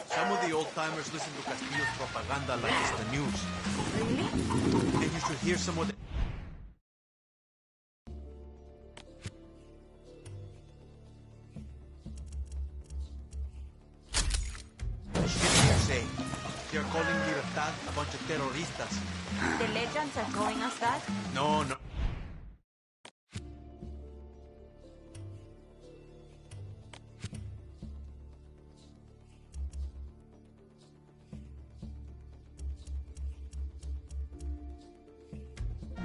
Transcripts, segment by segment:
Some of the old-timers listen to Castillo's propaganda like it's the news. Really? And you should hear some of the... shit they're saying. They're calling Libertad a bunch of terroristas. The legends are calling us that? No, no.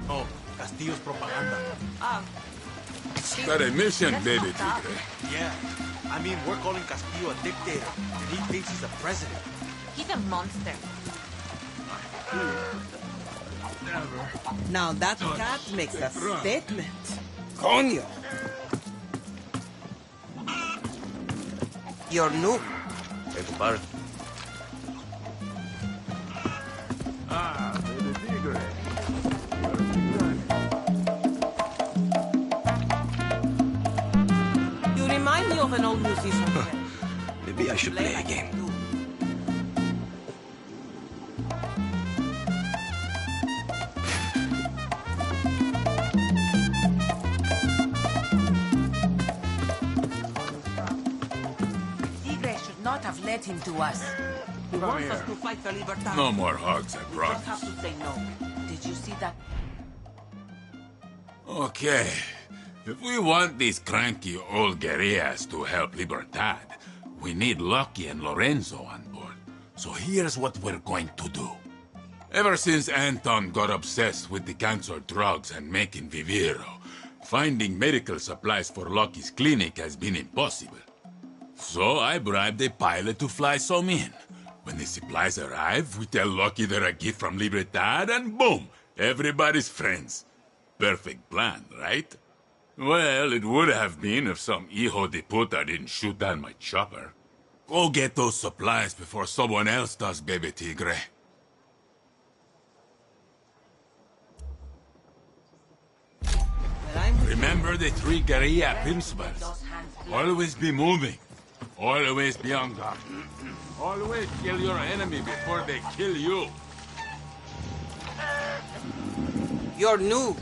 Oh, Castillo's propaganda. Got a mission, That's baby fucked up. tigre. Yeah. I mean, we're calling Castillo a dictator, and he thinks he's a president. He's a monster. Now that cat makes a statement. Coño. You're new. Hey, compadre. Baby tigre. You remind me of an old musician. Maybe I should play again. Tigre should not have led him to us. He wants us to fight for Libertad. No more hugs, I You just promise. have to say no. Did you see that? Okay. If we want these cranky old guerrillas to help Libertad, we need Lucky and Lorenzo on board. So here's what we're going to do. Ever since Anton got obsessed with the cancer drugs and making Viviro, finding medical supplies for Lucky's clinic has been impossible. So I bribed a pilot to fly some in. When the supplies arrive, we tell Lucky they're a gift from Libertad, and boom, everybody's friends. Perfect plan, right? Well, it would have been if some hijo de puta didn't shoot down my chopper. Go get those supplies before someone else does, baby tigre. Well, I'm with Remember the three guerrilla principles. those hands. Always be moving. Always be on guard. Always kill your enemy before they kill you. You're new.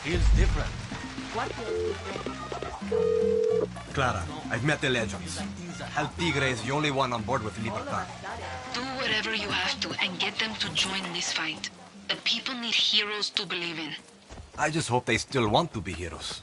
Feels different. What feels different? Clara, I've met the legends. El Tigre is the only one on board with Libertad. Do whatever you have to and get them to join this fight. The people need heroes to believe in. I just hope they still want to be heroes.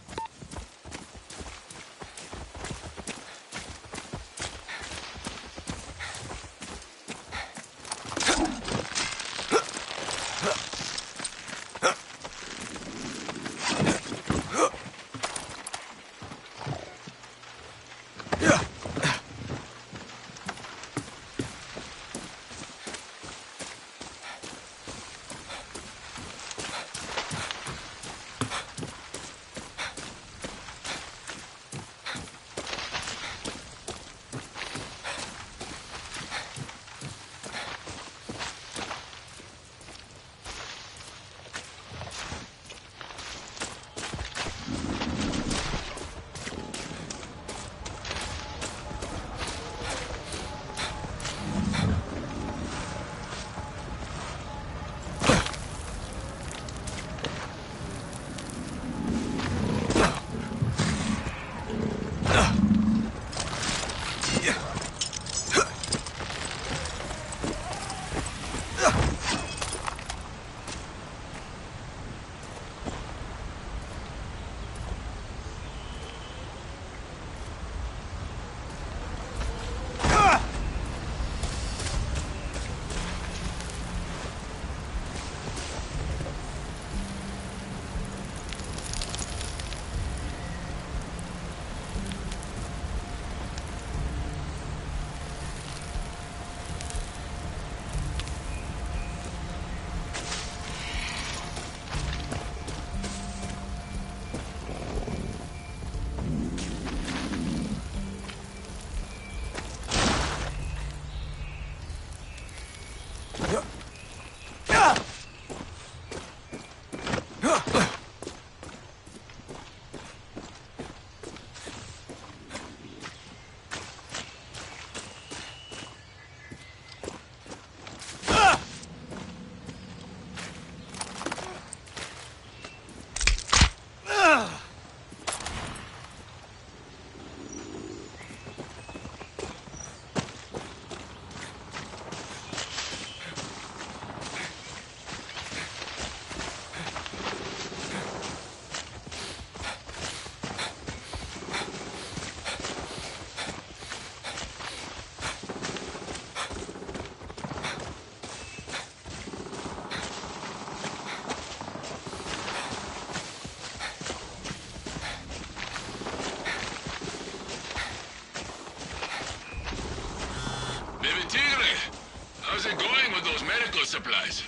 How's it going with those medical supplies?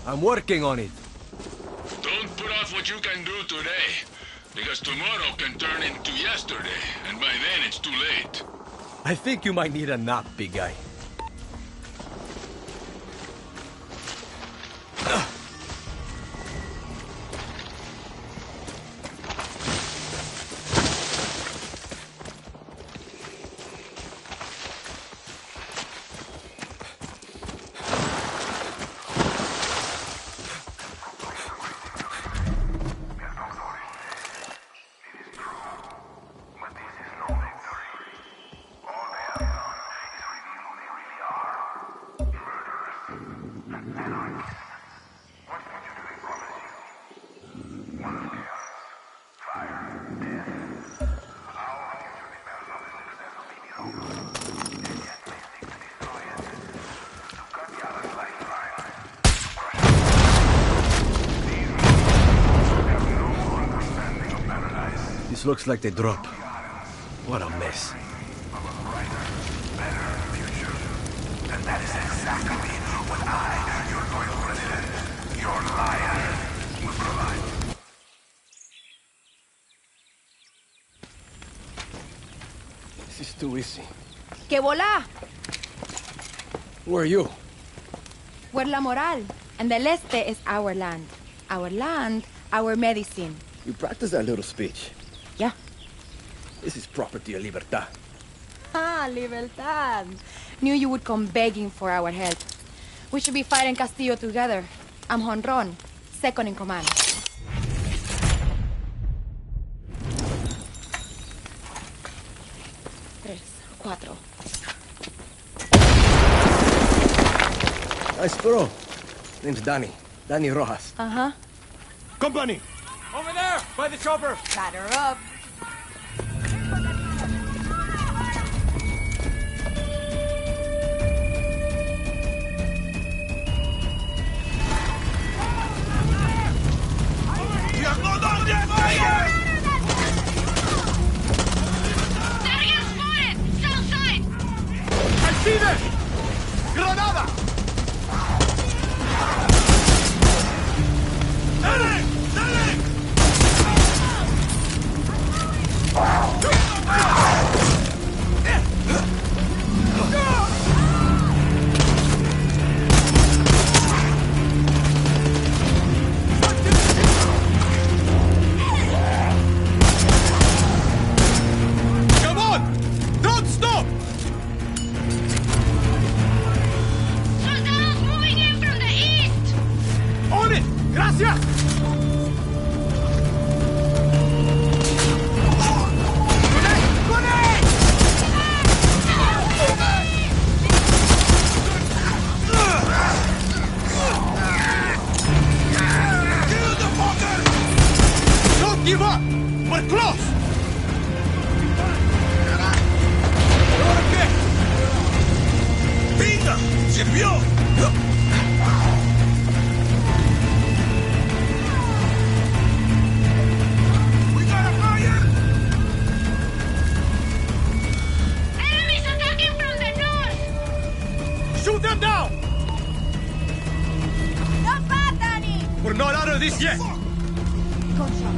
I'm working on it. Don't put off what you can do today, because tomorrow can turn into yesterday, and by then it's too late. I think you might need a nap, big guy. This looks like they drop. What a mess. This is too easy. ¡Que volá! Who are you? We're La Moral, and the Leste is our land. Our land, our medicine. You practice that little speech. Yeah. This is property of Libertad. Ah, Libertad. Knew you would come begging for our help. We should be fighting Castillo together. I'm Honron, second in command. 3, 4. Nice bro. Name's Danny. Danny Rojas. Uh-huh. Company! Over there! By the chopper! Batter up. Target spotted! South side! I see them! Granada! Dale! Dale! Come on! Don't stop! Soldados moving in from the east! On it! Gracias! Don't give up! We're close! Okay! ¡Venga! ¡Sirvió! We got a fire! Enemies attacking from the north! Shoot them down! Not bad, Danny! We're not out of this yet! Gunshot.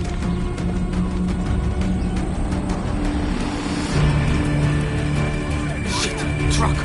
Truck!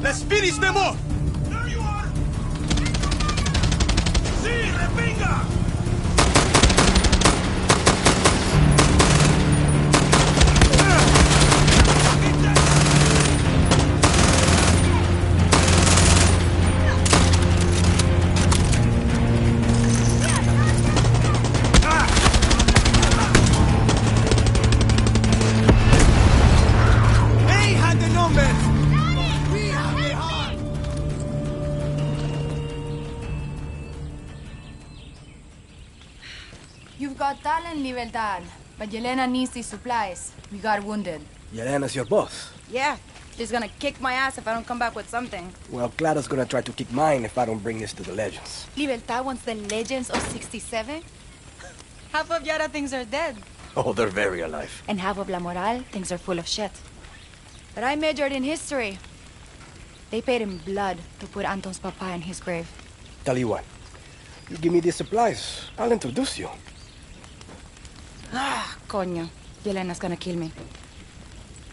Let's finish them off! There you are! Sí, repinga! Hey, had the numbers! You've got talent, Libertad, but Yelena needs these supplies. We got wounded. Yelena's your boss. Yeah, she's gonna kick my ass if I don't come back with something. Well, Clara's gonna try to kick mine if I don't bring this to the legends. Libertad wants the legends of 67? Half of Yara thinks are dead. Oh, they're very alive. And half of La Moral thinks they're full of shit. But I majored in history. They paid in blood to put Anton's papa in his grave. Tell you what, you give me these supplies, I'll introduce you. Ah, coño. Yelena's gonna kill me.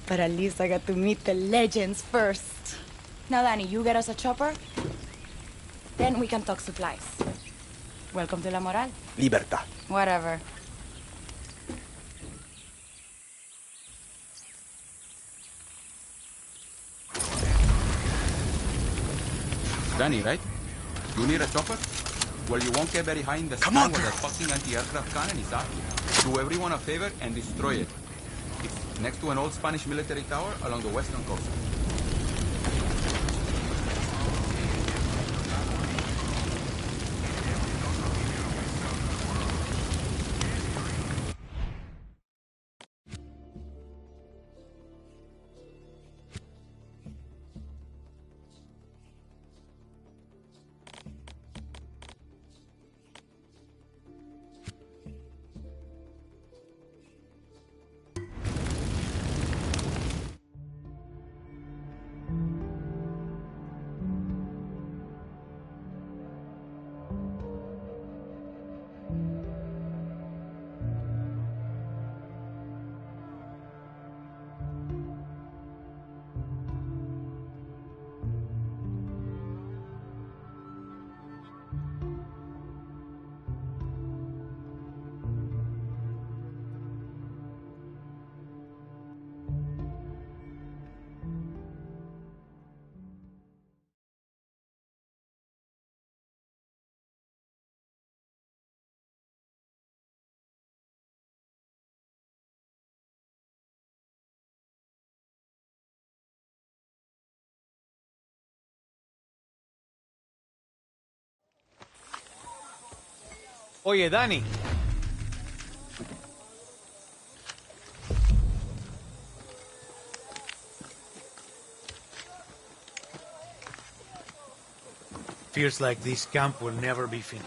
But at least I got to meet the legends first. Now, Danny, you get us a chopper. Then we can talk supplies. Welcome to La Moral. Libertad. Whatever. Danny, right? You need a chopper? Well, you won't get very high in the sky where that fucking anti-aircraft cannon is at. Do everyone a favor and destroy it. It's next to an old Spanish military tower along the western coast. Oye, Danny. Feels like this camp will never be finished.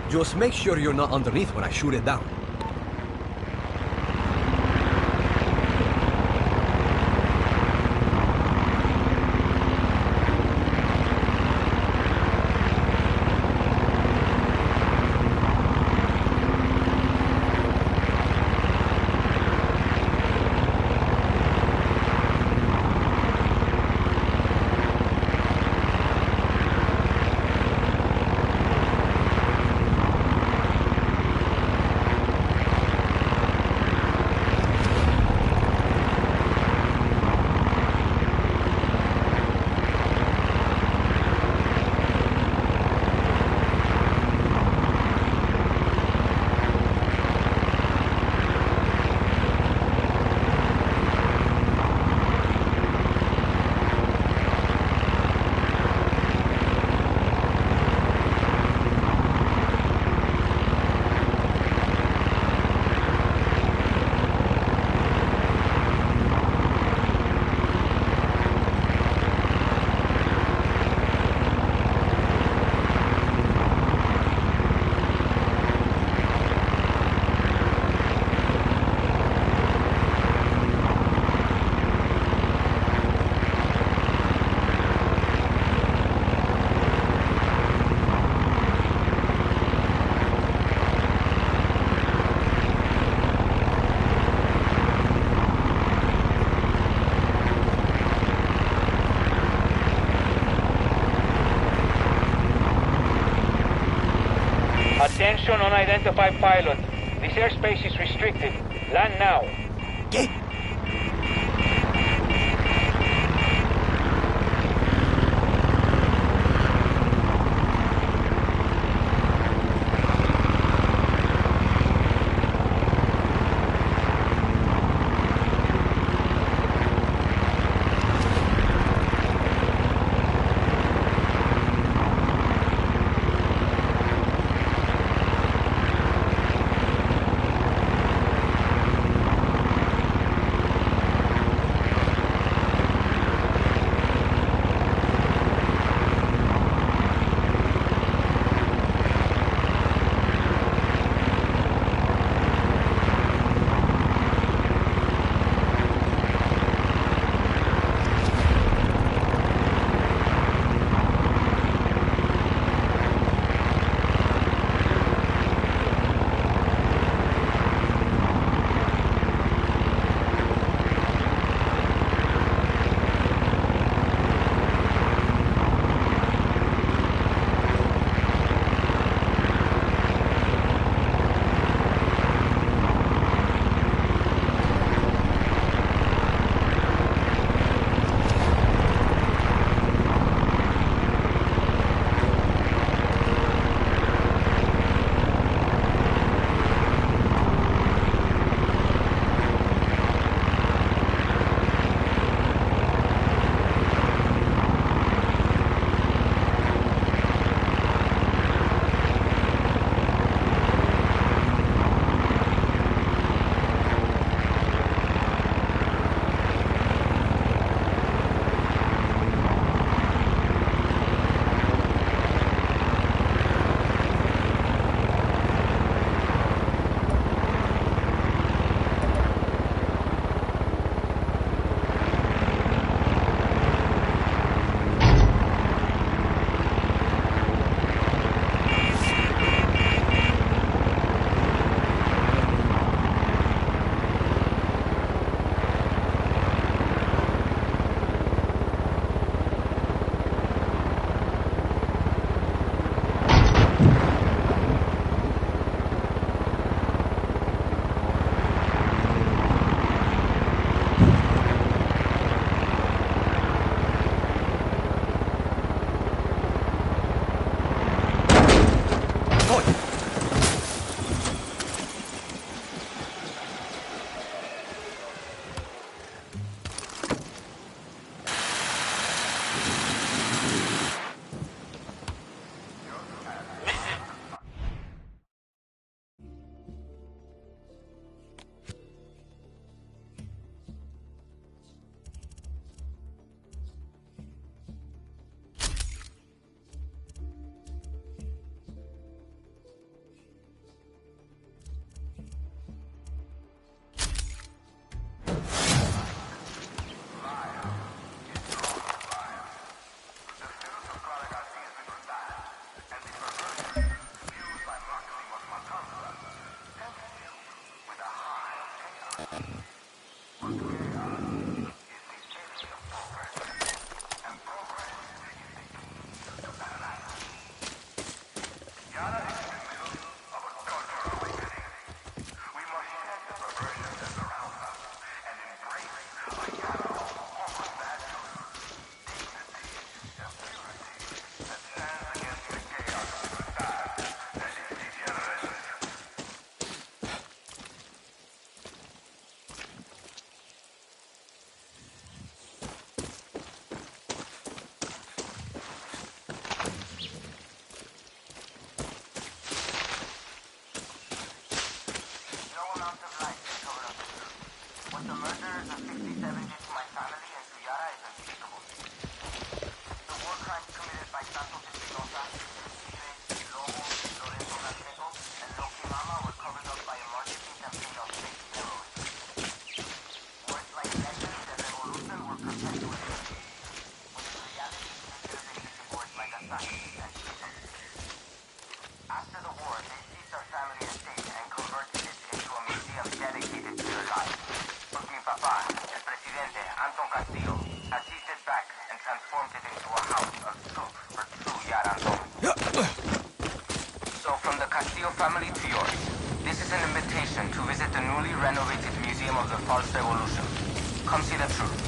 Just make sure you're not underneath when I shoot it down. Attention unidentified pilot. This airspace is restricted. Land now. false revolution. Come see the truth.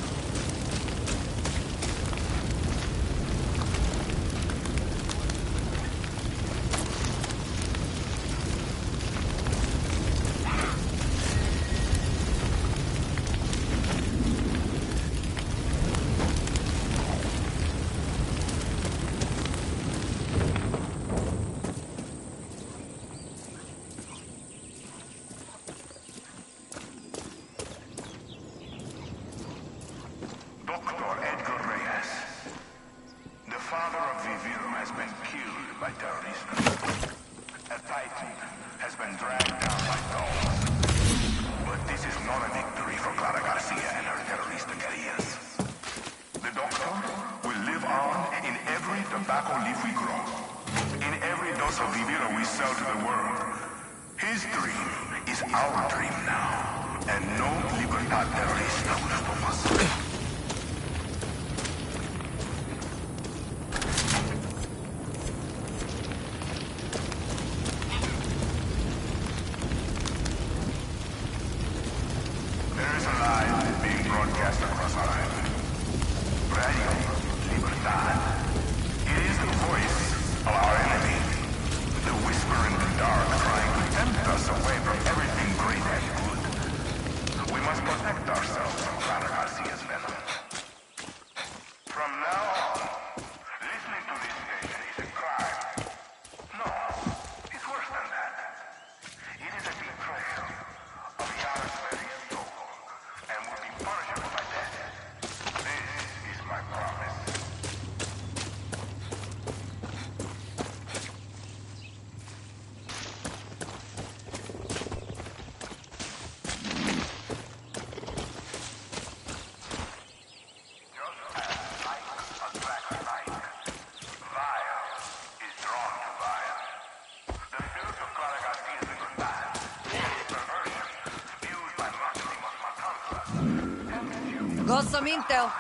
Got some intel.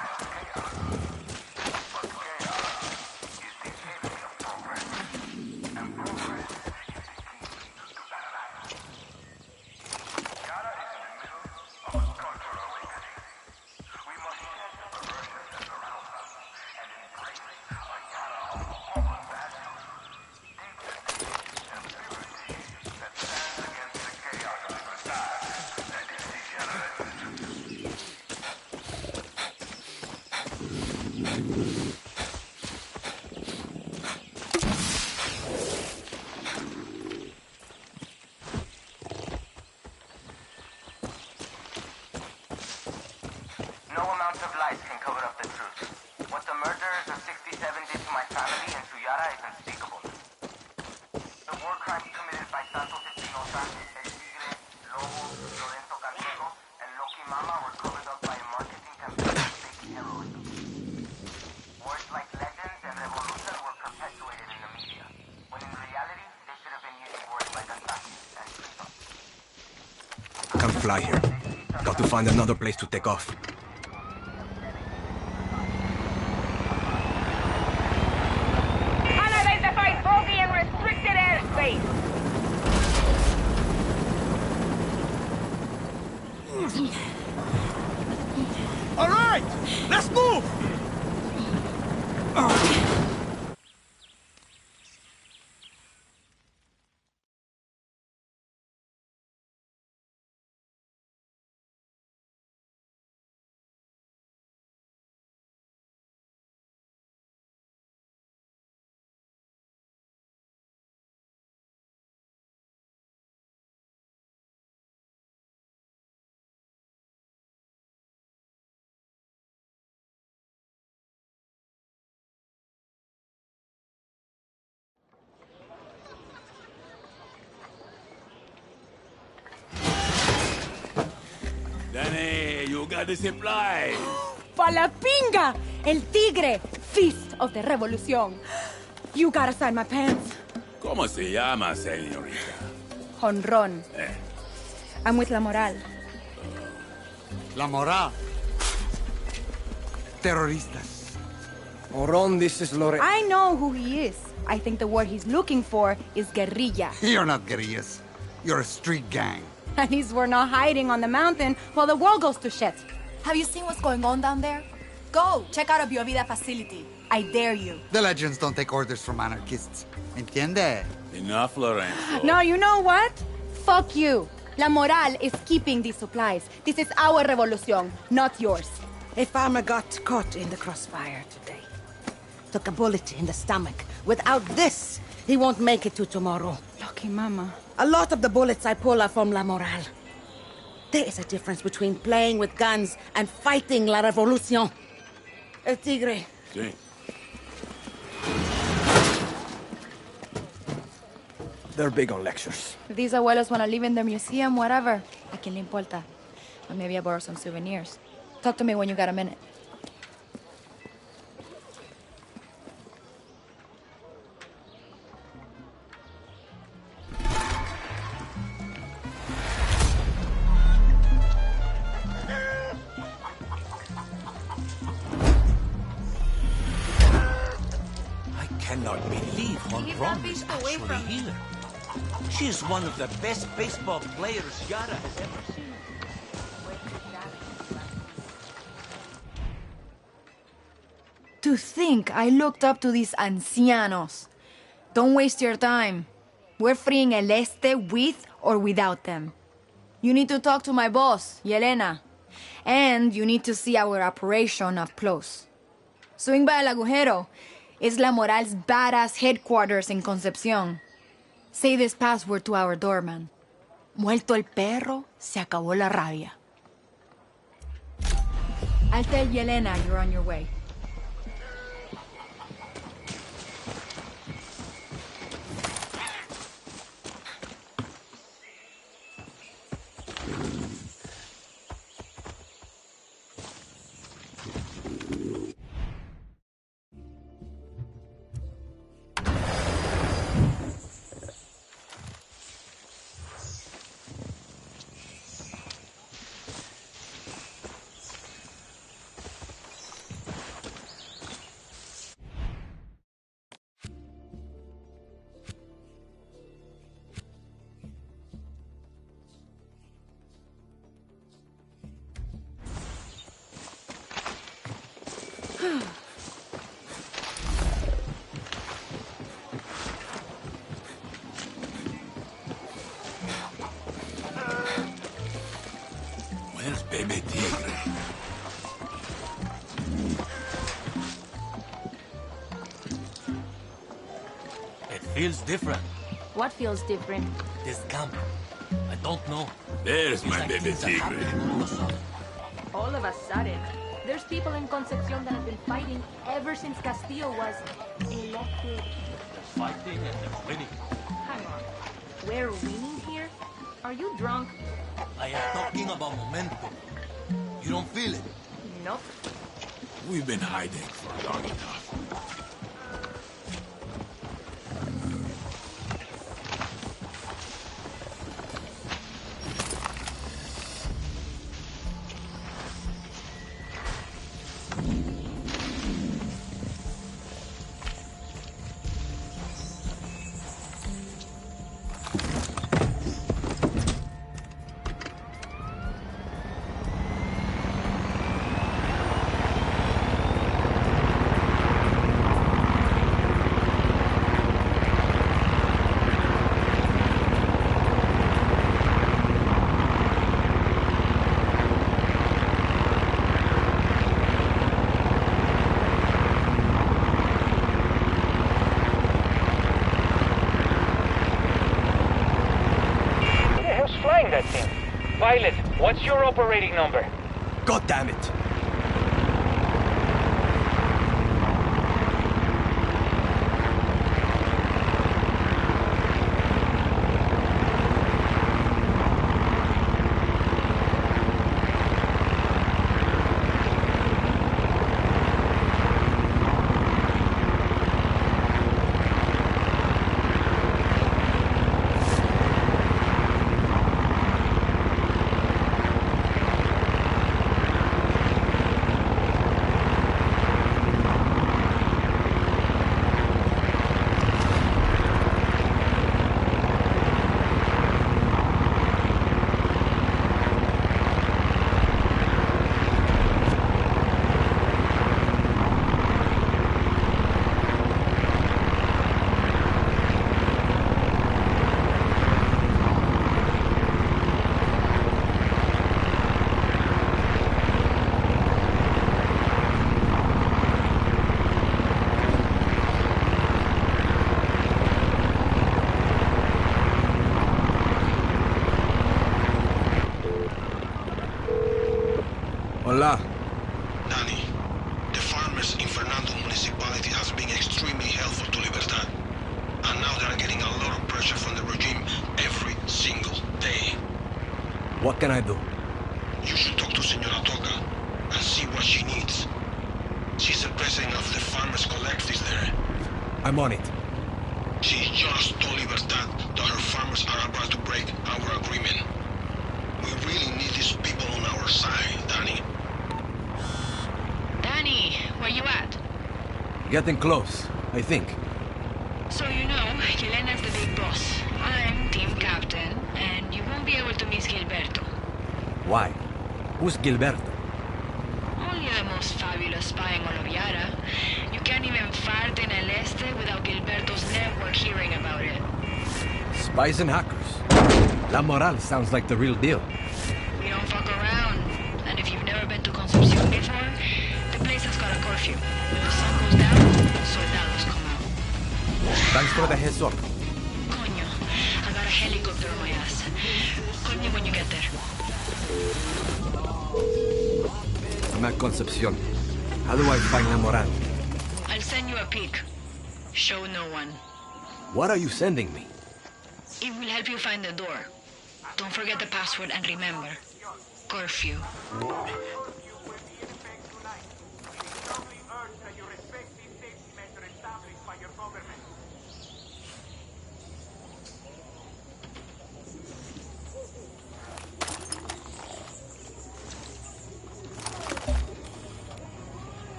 No amount of lies can cover up the truth. What the murderers of 67 did to my family and to Yara is unspeakable. The war crimes committed by Santos Espinosa, El Tigre, Lobo, Lorenzo Canseco, and Loki Mama were covered up by a marketing campaign of fake heroism. Words like legends and revolution were perpetuated in the media, when in reality, they should have been using words like assassin and freedom. Can't fly here. Got to find another place to take off. Unidentified bogey in restricted airspace. All right, let's move! Danny, you got the supplies. Palapinga! El Tigre! Feast of the Revolución. You gotta sign my pants. ¿Cómo se llama, señorita? Honron. I'm with La Moral. La Moral. Terroristas. Moron, this is Lore. I know who he is. I think the word he's looking for is guerrilla. You're not guerrillas. You're a street gang. At least we're not hiding on the mountain while the world goes to shit. Have you seen what's going on down there? Go, check out a Biovida facility. I dare you. The legends don't take orders from anarchists. Entiende? Enough, Lorenzo. No, you know what? Fuck you. La Moral is keeping these supplies. This is our revolution, not yours. A farmer got caught in the crossfire today. Took a bullet in the stomach. Without this, he won't make it to tomorrow. Lucky mama. A lot of the bullets I pull are from La Moral. There is a difference between playing with guns and fighting la revolución. El tigre. Sí. They're big on lectures. If these abuelos want to live in the museum, whatever. ¿A quién le importa? Or maybe I borrow some souvenirs. Talk to me when you got a minute. I cannot believe Honron is actually here. She's one of the best baseball players Yara has ever seen. To think I looked up to these ancianos. Don't waste your time. We're freeing El Este with or without them. You need to talk to my boss, Yelena. And you need to see our operation up close. Swing by El Agujero. It's La Moral's badass headquarters in Concepcion. Say this password to our doorman. Muerto el perro, se acabó la rabia. I'll tell Yelena you're on your way. Where's baby tigre? It feels different. What feels different? This camp. I don't know. There's my It's like baby things are tigre. happening all of a sudden. All of a sudden, there's people in Concepcion that have been fighting ever since Castillo was elected. They're fighting and they're winning. Hang on. We're winning here? Are you drunk? I am talking about momentum. You don't feel it? Nope. We've been hiding for long enough. That thing. Violet, what's your operating number? God damn it. Hola. Danny, the farmers in Fernando municipality has been extremely helpful to Libertad. And now they are getting a lot of pressure from the regime every single day. What can I do? You should talk to Senora Toca and see what she needs. She's the president of the farmers collectives there. I'm on it. She just told Libertad that her farmers are about to break our agreement. We really need these people on our side, Danny. Danny, where you at? Getting close, I think. So you know, Yelena's the big boss. I'm team captain, and you won't be able to miss Gilberto. Why? Who's Gilberto? Only the most fabulous spy in all of Yara. You can't even fart in El Este without Gilberto's network hearing about it. Spies and hackers. La Moral sounds like the real deal. We don't fuck around. And if you've never been to Concepcion before, the place has got a curfew. When the sun goes down, soldados come out. Thanks for the heads up. Coño, I got a helicopter on my ass. Call me when you get there. I'm at Concepcion. How do I find La Moral? I'll send you a pic. Show no one. What are you sending me? It will help you find the door. Don't forget the password and remember, curfew.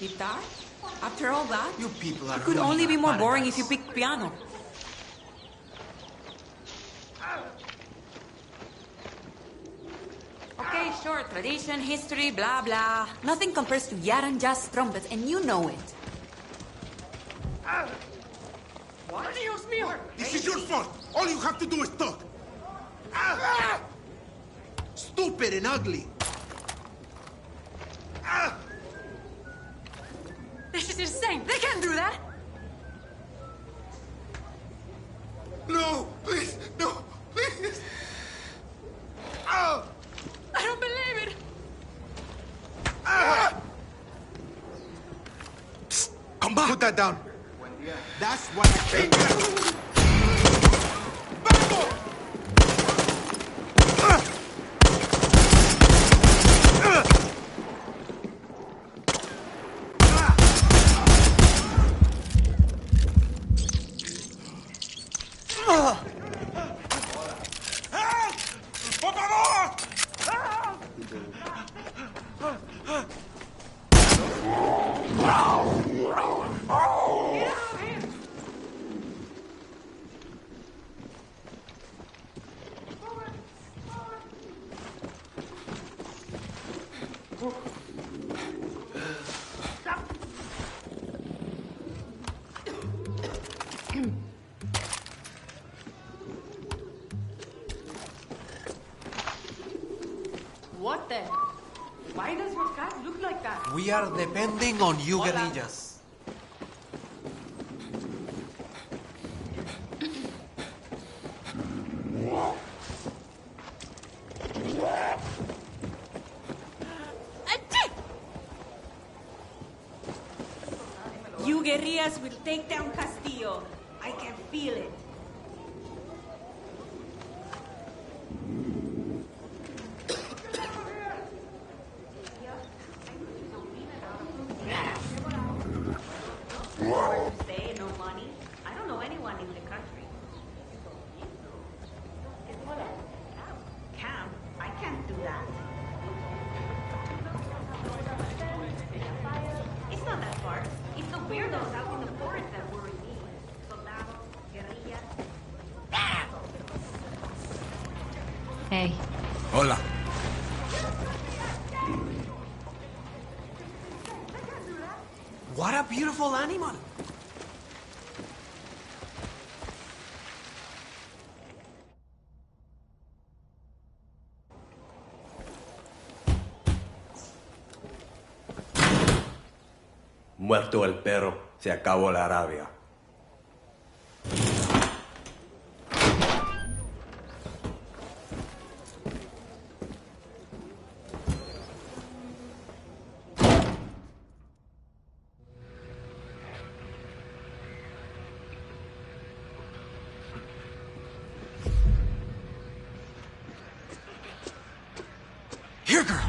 Guitar? After all that? You people are It could ruining only be our more paradise. boring if you picked piano. Okay, sure, tradition, history, blah, blah. Nothing compares to Yaran jazz trumpets, and you know it. What? Dios mío! This is your fault! All you have to do is talk! Stupid and ugly! This is insane! They can't do that! No! Please! No! Please! I don't believe it! Come back! Put that down! That's what I came here! What the? Why does your cat look like that? We are depending on you, guerrillas. You guerrillas will take down Castillo. I can feel it. Say no money. I don't know anyone in the country. Camp? I can't do that. It's not that far. It's the weirdos out in the forest that worry me. Soldados, guerrillas. Hey. Hola. What a beautiful animal. Muerto el perro, se acabó la rabia. Here, girl!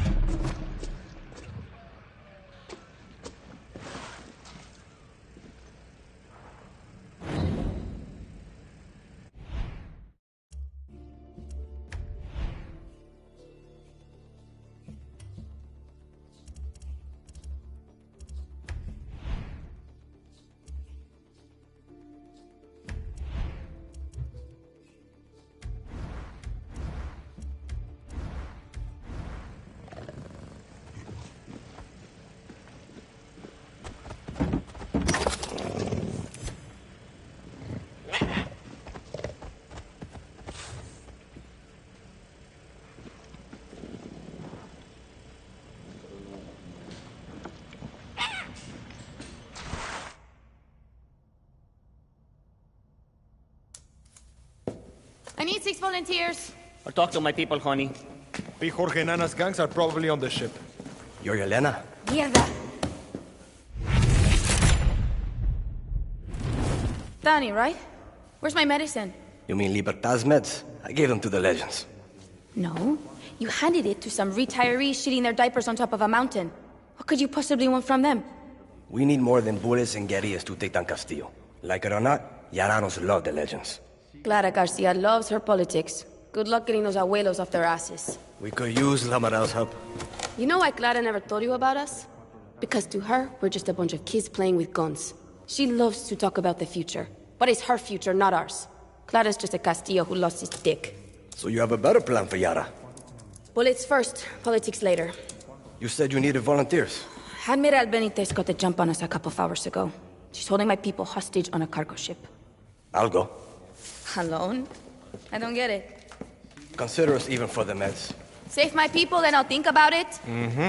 I need 6 volunteers. I'll talk to my people, honey. Big Jorge and Ana's gangs are probably on the ship. You're Yelena? Mierda. Danny, right? Where's my medicine? You mean Libertad's meds? I gave them to the Legends. No. You handed it to some retirees shitting their diapers on top of a mountain. What could you possibly want from them? We need more than bullets and guerrillas to take down Castillo. Like it or not, Yaranos love the Legends. Clara Garcia loves her politics. Good luck getting those abuelos off their asses. We could use La Moral's help. You know why Clara never told you about us? Because to her, we're just a bunch of kids playing with guns. She loves to talk about the future. But it's her future, not ours. Clara's just a Castillo who lost his dick. So you have a better plan for Yara? Bullets first, politics later. You said you needed volunteers. Admiral Benitez got the jump on us a couple of hours ago. She's holding my people hostage on a cargo ship. I'll go. Alone? I don't get it. Consider us even for the meds. Save my people, then I'll think about it. Mm-hmm.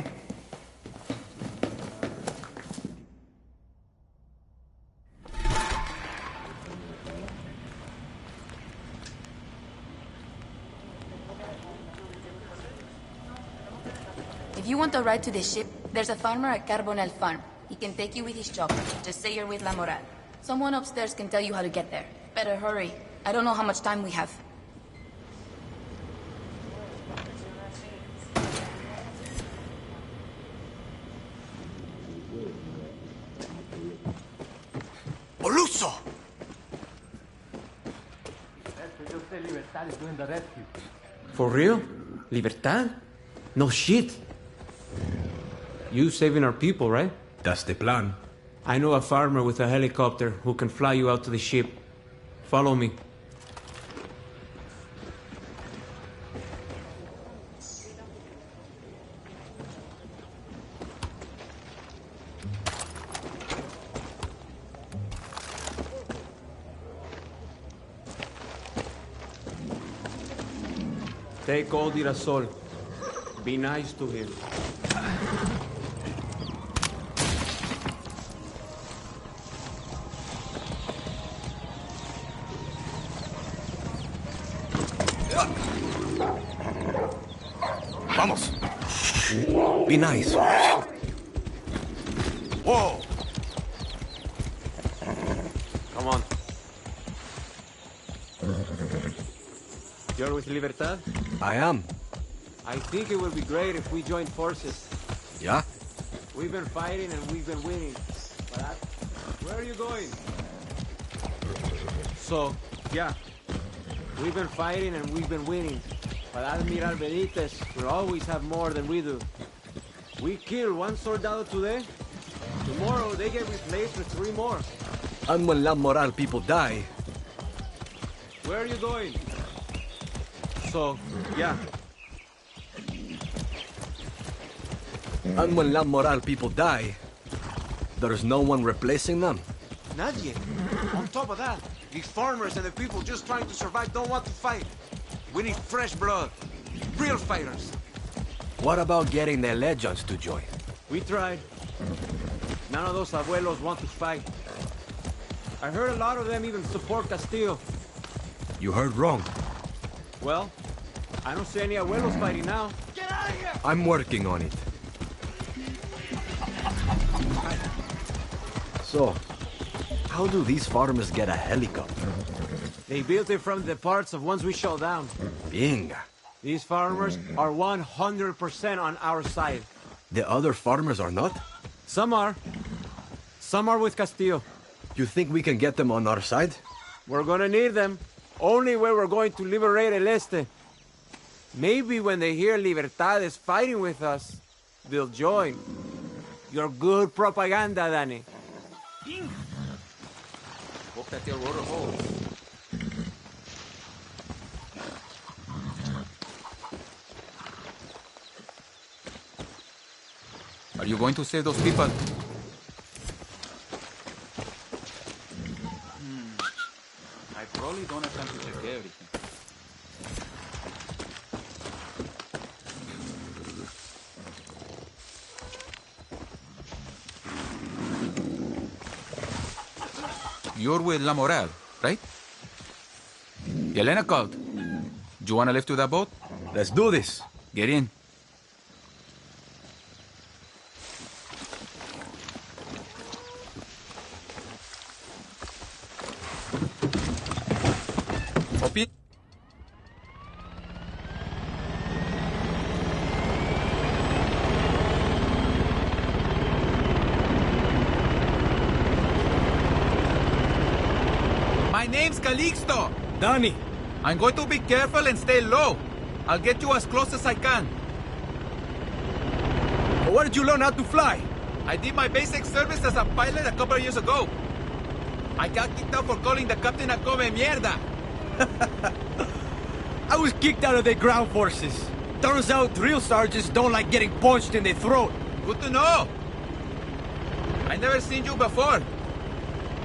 If you want a ride to the ship, there's a farmer at Carbonell Farm. He can take you with his chopper. Just say you're with La Moral. Someone upstairs can tell you how to get there. Better hurry. I don't know how much time we have. Boluso! Libertad is doing the rescue. For real? Libertad? No shit. You saving our people, right? That's the plan. I know a farmer with a helicopter who can fly you out to the ship. Follow me. Take old Irasol. Be nice to him. Vamos. Be nice. Whoa! Come on. You're with Libertad? I am. I think it would be great if we joined forces. Yeah? We've been fighting and we've been winning. But where are you going? So, yeah. We've been fighting and we've been winning. But Admiral Benitez will always have more than we do. We kill one soldado today. Tomorrow they get replaced with 3 more. And when La Moral people die... Where are you going? So, yeah. And when La Moral people die, there's no one replacing them. Nadie. On top of that, these farmers and the people just trying to survive don't want to fight. We need fresh blood. Real fighters. What about getting the Legends to join? We tried. None of those abuelos want to fight. I heard a lot of them even support Castillo. You heard wrong. Well, I don't see any abuelos fighting now. Get out of here! I'm working on it. So, how do these farmers get a helicopter? They built it from the parts of ones we shot down. Binga. These farmers are 100% on our side. The other farmers are not? Some are. Some are with Castillo. You think we can get them on our side? We're gonna need them. Only way we're going to liberate El Este. Maybe when they hear Libertad is fighting with us, they'll join. You're good propaganda, Danny. Hope that your rotor holds. Are you going to save those people? I probably don't have time to check everything. You're with La Moral, right? Yelena called. Do you want to lift to that boat? Let's do this. Get in. Open. My name's Calixto. Danny. I'm going to be careful and stay low. I'll get you as close as I can. Where did you learn how to fly? I did my basic service as a pilot a couple of years ago. I got kicked out for calling the captain a come mierda. I was kicked out of the ground forces. Turns out drill sergeants don't like getting punched in the throat. Good to know. I never seen you before.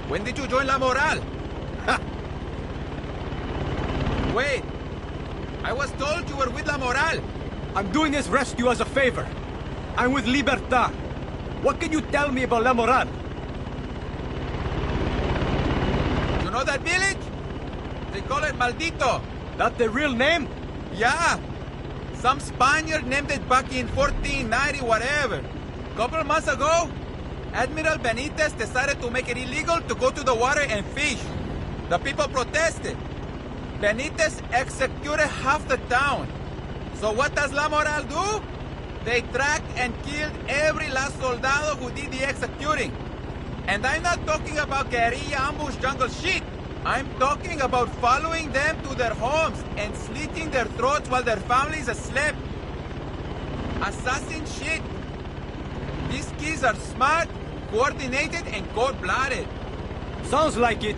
When did you join La Moral? Wait. I was told you were with La Moral. I'm doing this rescue as a favor. I'm with Libertad. What can you tell me about La Moral? You know that village? They call it Maldito. That the real name? Yeah. Some Spaniard named it back in 1490 whatever. Couple of months ago, Admiral Benitez decided to make it illegal to go to the water and fish. The people protested. Benitez executed half the town. So what does La Moral do? They tracked and killed every last soldado who did the executing. And I'm not talking about guerrilla ambush jungle shit. I'm talking about following them to their homes and slitting their throats while their families slept. Assassin shit. These kids are smart, coordinated, and cold-blooded. Sounds like it.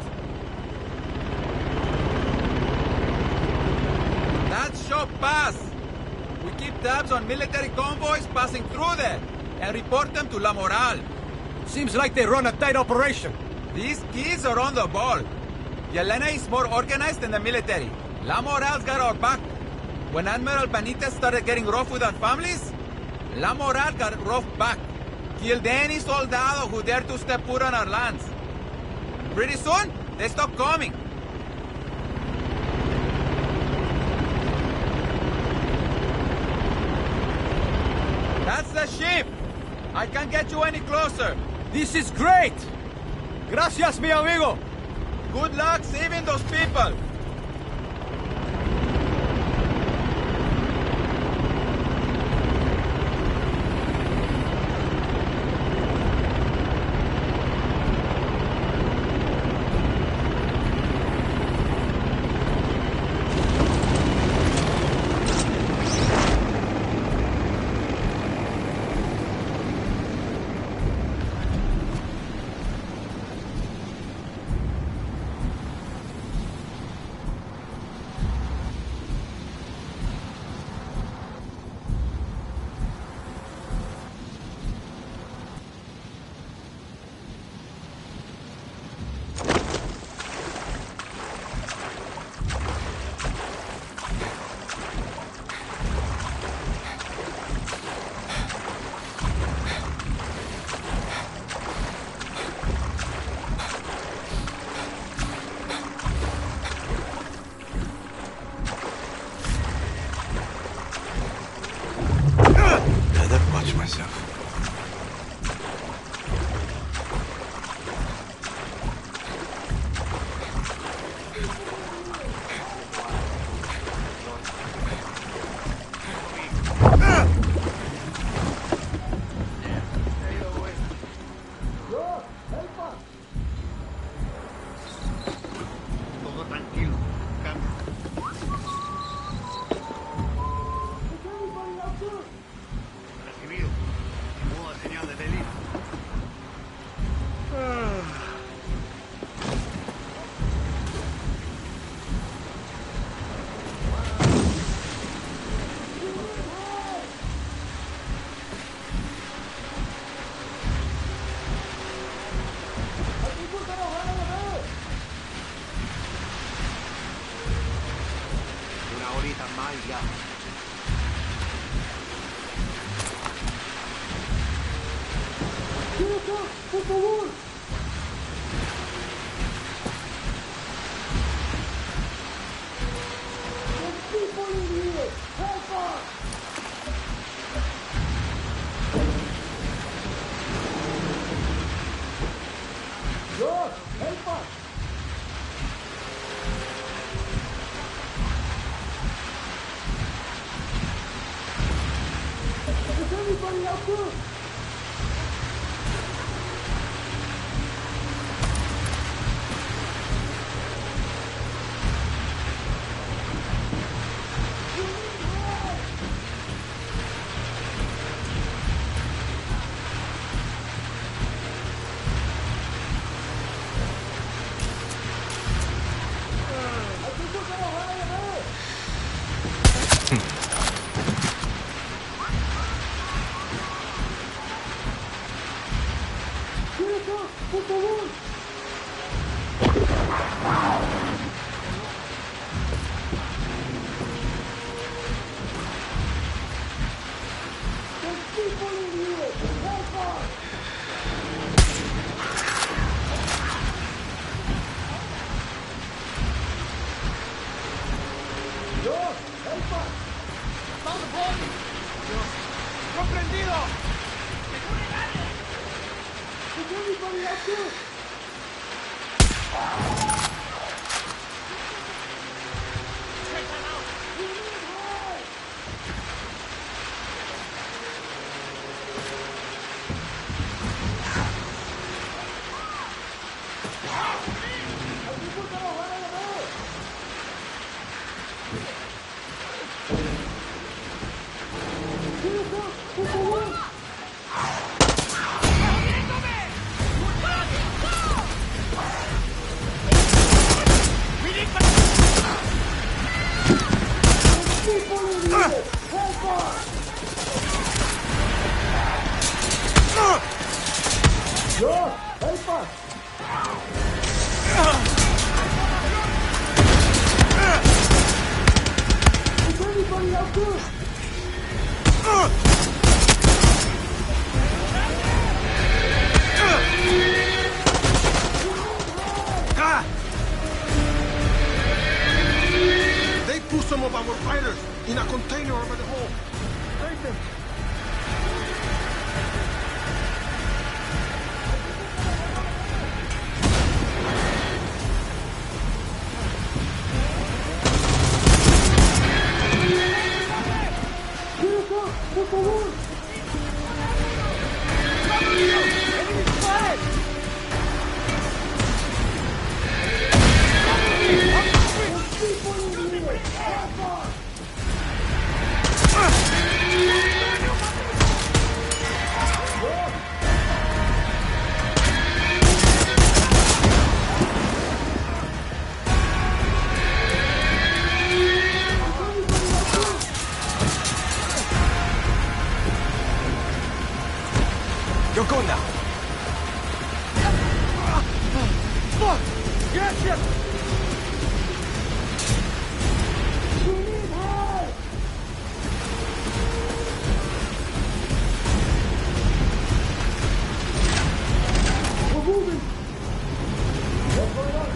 That's Shop Pass. We keep tabs on military convoys passing through there and report them to La Moral. Seems like they run a tight operation. These kids are on the ball. Yelena is more organized than the military. La Moral's got our back. When Admiral Benitez started getting rough with our families, La Moral got rough back. Killed any soldado who dared to step foot on our lands. Pretty soon, they stopped coming. That's the ship. I can't get you any closer. This is great. Gracias, mi amigo. Good luck saving those people. ya. ¡Por favor! There's people in here! Help us! George, help us! Is anybody out there? ¡Por favor! There's people in here! Help us! Dios, help us! ¡Found the body! Dios, ¡comprendido! Is anybody out there? Take that out! We need help! ¡Por favor! George, help us! Is anybody out there? They put some of our fighters in a container over the hole. Take them. ¡Por favor! You're going now. Fuck! Yes, yes! We need help! We're moving! What's going on?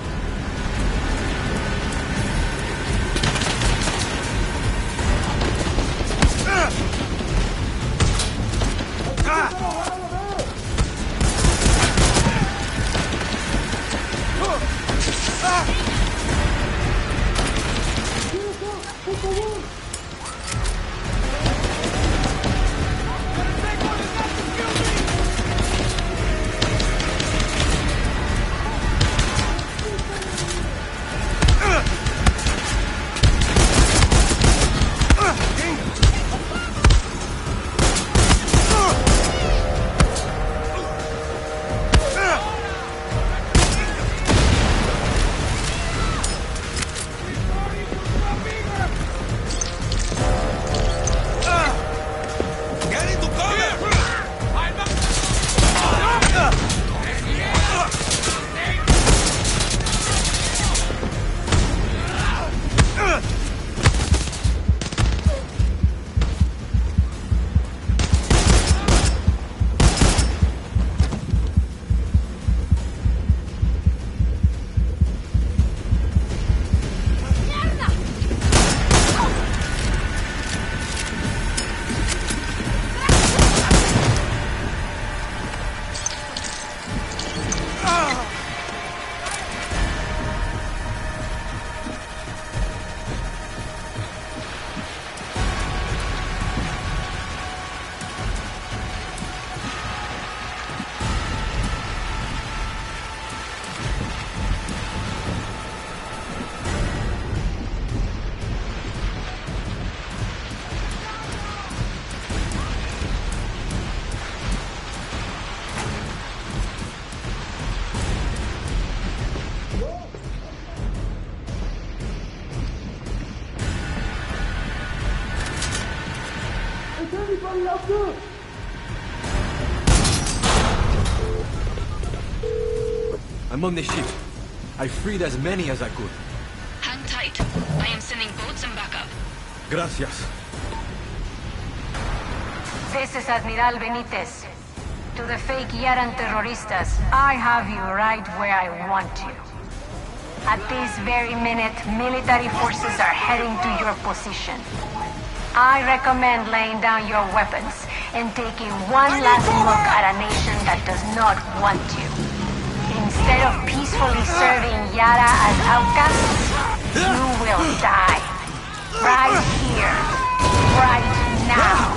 I'm on the ship. I freed as many as I could. Hang tight. I am sending boats and backup. Gracias. This is Admiral Benitez. To the fake Yaran terroristas, I have you right where I want you. At this very minute, military forces are heading to your position. I recommend laying down your weapons and taking one last look at a nation that does not want you. Instead of peacefully serving Yara as outcasts, you will die. Right here. Right now.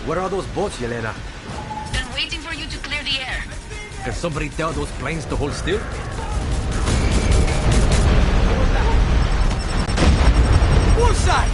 Where are those boats, Yelena? They're waiting for you to clear the air. Can somebody tell those planes to hold still? Bullseye!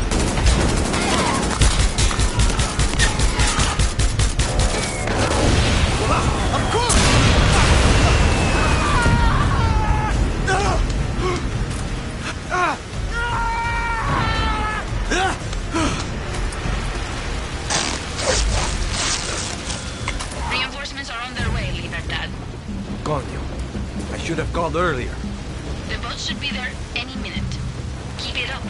Reinforcements are on their way, Libertad. Coño. I should have called earlier. The boats should be there any minute. Keep it up.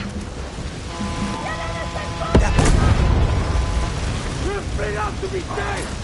We're free up to be safe!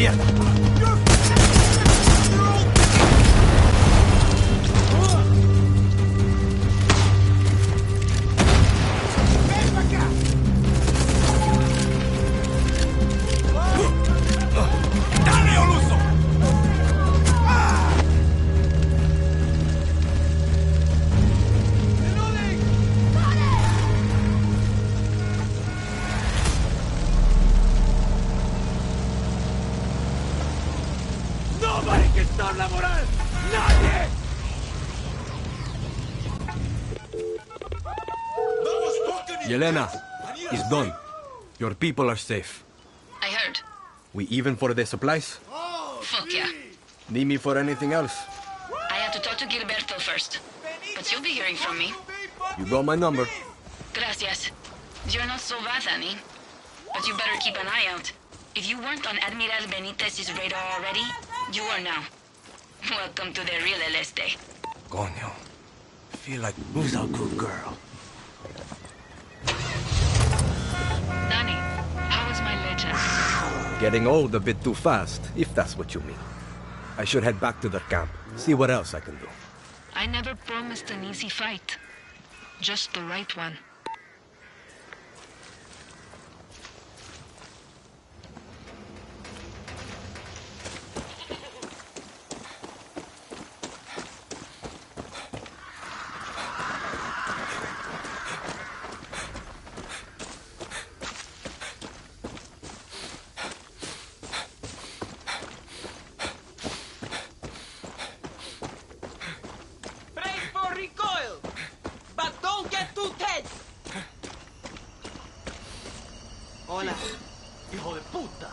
Mierda! ¡Nobody can stop la moral! ¡Nadie! Yelena, it's done. Your people are safe. I heard. We even for the supplies? Fuck yeah. Need me for anything else? I have to talk to Gilberto first. But you'll be hearing from me. You got my number. Gracias. You're not so bad, Annie. But you better keep an eye out. If you weren't on Admiral Benitez's radar already, you are now. Welcome to the real El Este. Coño. Feel like who's our good girl? Danny, how is my legend? Getting old a bit too fast, if that's what you mean. I should head back to the camp, see what else I can do. I never promised an easy fight. Just the right one. Recoil! But don't get too tense! Hola, hijo de puta!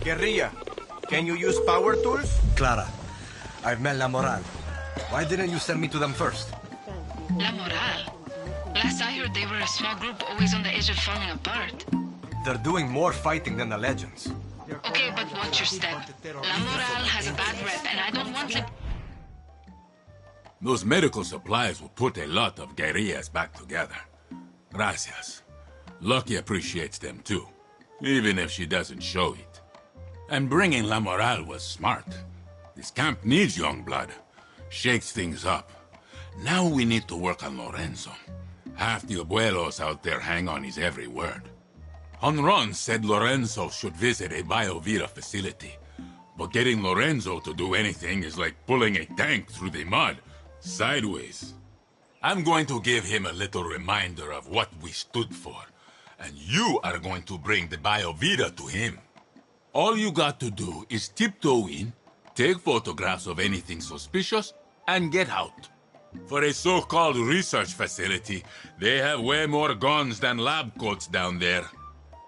Guerrilla, can you use power tools? Clara, I've met La Moral. Why didn't you send me to them first? La Moral? Last I heard, they were a small group always on the edge of falling apart. They're doing more fighting than the legends. Okay, but watch your step. La Moral has a bad rep, and I don't want it. Those medical supplies will put a lot of guerrillas back together. Gracias. Lucky appreciates them too, even if she doesn't show it. And bringing La Moral was smart. This camp needs young blood. Shakes things up. Now we need to work on Lorenzo. Half the abuelos out there hang on his every word. Honron said Lorenzo should visit a BioVita facility. But getting Lorenzo to do anything is like pulling a tank through the mud. Sideways. I'm going to give him a little reminder of what we stood for. And you are going to bring the BioVita to him. All you got to do is tiptoe in, take photographs of anything suspicious, and get out. For a so-called research facility, they have way more guns than lab coats down there.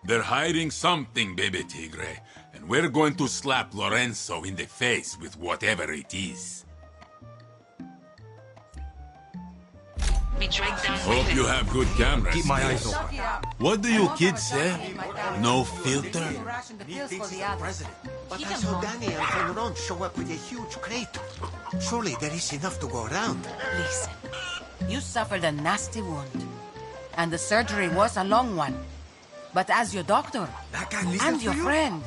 They're hiding something, baby Tigre, and we're going to slap Lorenzo in the face with whatever it is. Hope you have good cameras. Keep my eyes open. What do you kids say? No filter? But I saw Danny and Honron show up with a huge crate. Surely there is enough to go around. Listen, you suffered a nasty wound, and the surgery was a long one. but as your doctor That guy listens and to your you? friend.